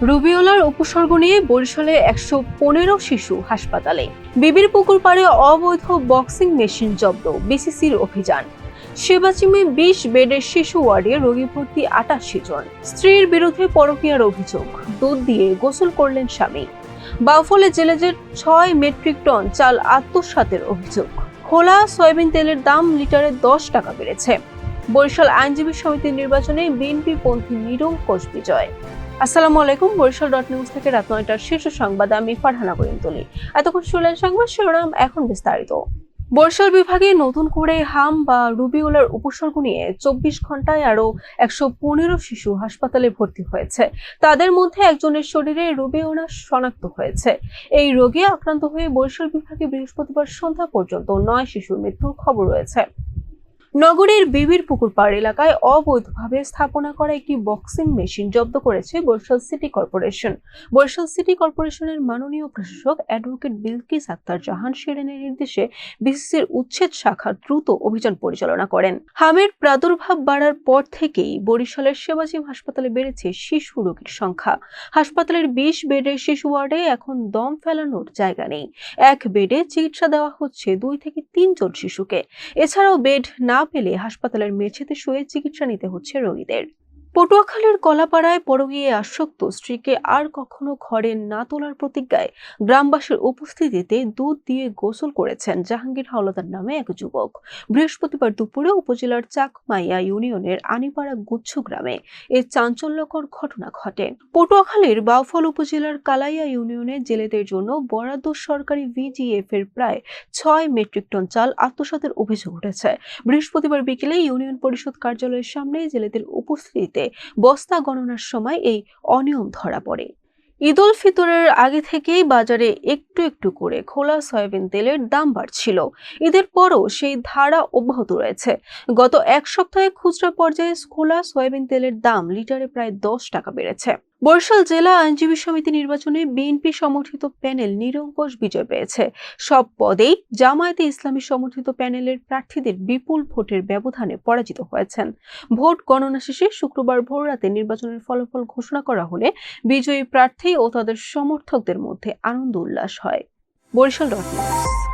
রুবিওলার উপসর্গ নিয়ে বরিশালে ১১৫ শিশু হাসপাতালে। বিবির পুকুর পাড়ে অবৈধ বক্সিং মেশিন জব্দ, বিসিসির অভিযান। সেবাচিমে ২০ বেডের শিশু ওয়ার্ডে রোগী ভর্তি ৮৮ জন। স্ত্রীর বিরুদ্ধে পরকীয়ার অভিযোগ, দুধ দিয়ে গোসল করলেন স্বামী। বাউফলে জেলেদের ৬ মেট্রিক টন চাল আত্মসাতের অভিযোগ। খোলা সয়াবিন তেলের দাম লিটারে ১০ টাকা বেড়েছে। বরিশাল আইনজীবী সমিতির নির্বাচনে বিএনপি পন্থী নিরঙ্কুশ বিজয়। আসসালামু আলাইকুম। বরিশাল.নিউজ থেকে রাত ৯টার শীর্ষ সংবাদে আমি ফারহানা করিম তুলি। এতক্ষণ শুনলেন সংবাদ শিরোনাম, এখন বিস্তারিত। বরিশাল বিভাগে নতুন করে হাম বা রুবিওলার উপসর্গ নিয়ে ২৪ ঘন্টায় আরো ১১৫ শিশু হাসপাতালে ভর্তি হয়েছে। তাদের মধ্যে একজনের শরীরে রুবিওলা শনাক্ত হয়েছে। এই রোগে আক্রান্ত হয়ে বরিশাল বিভাগে বৃহস্পতিবার সন্ধ্যা পর্যন্ত ৯ শিশুর মৃত্যুর খবর রয়েছে। নগরীর বিবির পুকুর পাড় এলাকায় অবৈধভাবে স্থাপনা করা একটি বক্সিং মেশিন জব্দ করেছে Barishal city corporation. Barishal city কর্পোরেশনের মাননীয় প্রশাসক অ্যাডভোকেট বিলকিস আক্তার জাহান শিরিনের নির্দেশে বিসিসির উচ্ছেদ শাখা দ্রুত অভিযান পরিচালনা করেন। হামের প্রাদুর্ভাব বাড়ার পর থেকেই বরিশালের সেবাচিম হাসপাতালে বেড়েছে শিশু রোগীর সংখ্যা। হাসপাতালের ২০ বেডের শিশু ওয়ার্ডে এখন দম ফেলানোর জায়গা নেই। এক বেডে চিকিৎসা দেওয়া হচ্ছে ২ থেকে ৩ জন শিশুকে। এছাড়াও বেড না পেলে হাসপাতালের মেঝেতে শুয়ে চিকিৎসা নিতে হচ্ছে রোগীদের। পটুয়াখালীর কলাপাড়ায় পরকীয়ায় আসক্ত স্ত্রীকে আর কখনো ঘরে না তোলার প্রতিজ্ঞায় গ্রামবাসীর উপস্থিতিতে দুধ দিয়ে গোসল করেছেন জাহাঙ্গীর হাওলাদার নামে এক যুবক। বৃহস্পতিবার দুপুরে উপজেলার চাকমাইয়া ইউনিয়নের আনিপাড়া গুচ্ছ গ্রামে এ চাঞ্চল্যকর ঘটনা ঘটে। পটুয়াখালীর বাউফল উপজেলার কালাইয়া ইউনিয়নে জেলেদের জন্য বরাদ্দ সরকারি ভিজিএফ এর প্রায় ৬ মেট্রিক টন চাল আত্মসাতের অভিযোগ উঠেছে। বৃহস্পতিবার বিকেলে ইউনিয়ন পরিষদ কার্যালয়ের সামনে জেলেদের উপস্থিতিতে বস্তা গণনার সময় এই অনিয়ম ধরা পড়ে। ঈদ উল ফিতরের আগে থেকেই বাজারে একটু একটু করে খোলা সয়াবিন তেলের দাম বাড়ছিল। ঈদের পরও সেই ধারা অব্যাহত রয়েছে। গত এক সপ্তাহে খুচরা পর্যায়ে খোলা সয়াবিন তেলের দাম লিটারে প্রায় ১০ টাকা বেড়েছে। বরিশাল জেলা আইনজীবী সমিতি নির্বাচনে বিএনপি সমর্থিত প্যানেল নিরঙ্কুশ বিজয় পেয়েছে। সব পদেই জামায়াতে ইসলামী সমর্থিত প্যানেলের প্রার্থীদের বিপুল ভোটের ব্যবধানে পরাজিত হয়েছেন। ভোট গণনা শেষে শুক্রবার ভোররাতে নির্বাচনের ফলাফল ঘোষণা করা হলে বিজয়ী প্রার্থী ও তাদের সমর্থকদের মধ্যে আনন্দ উল্লাস হয়। বরিশাল.নিউজ।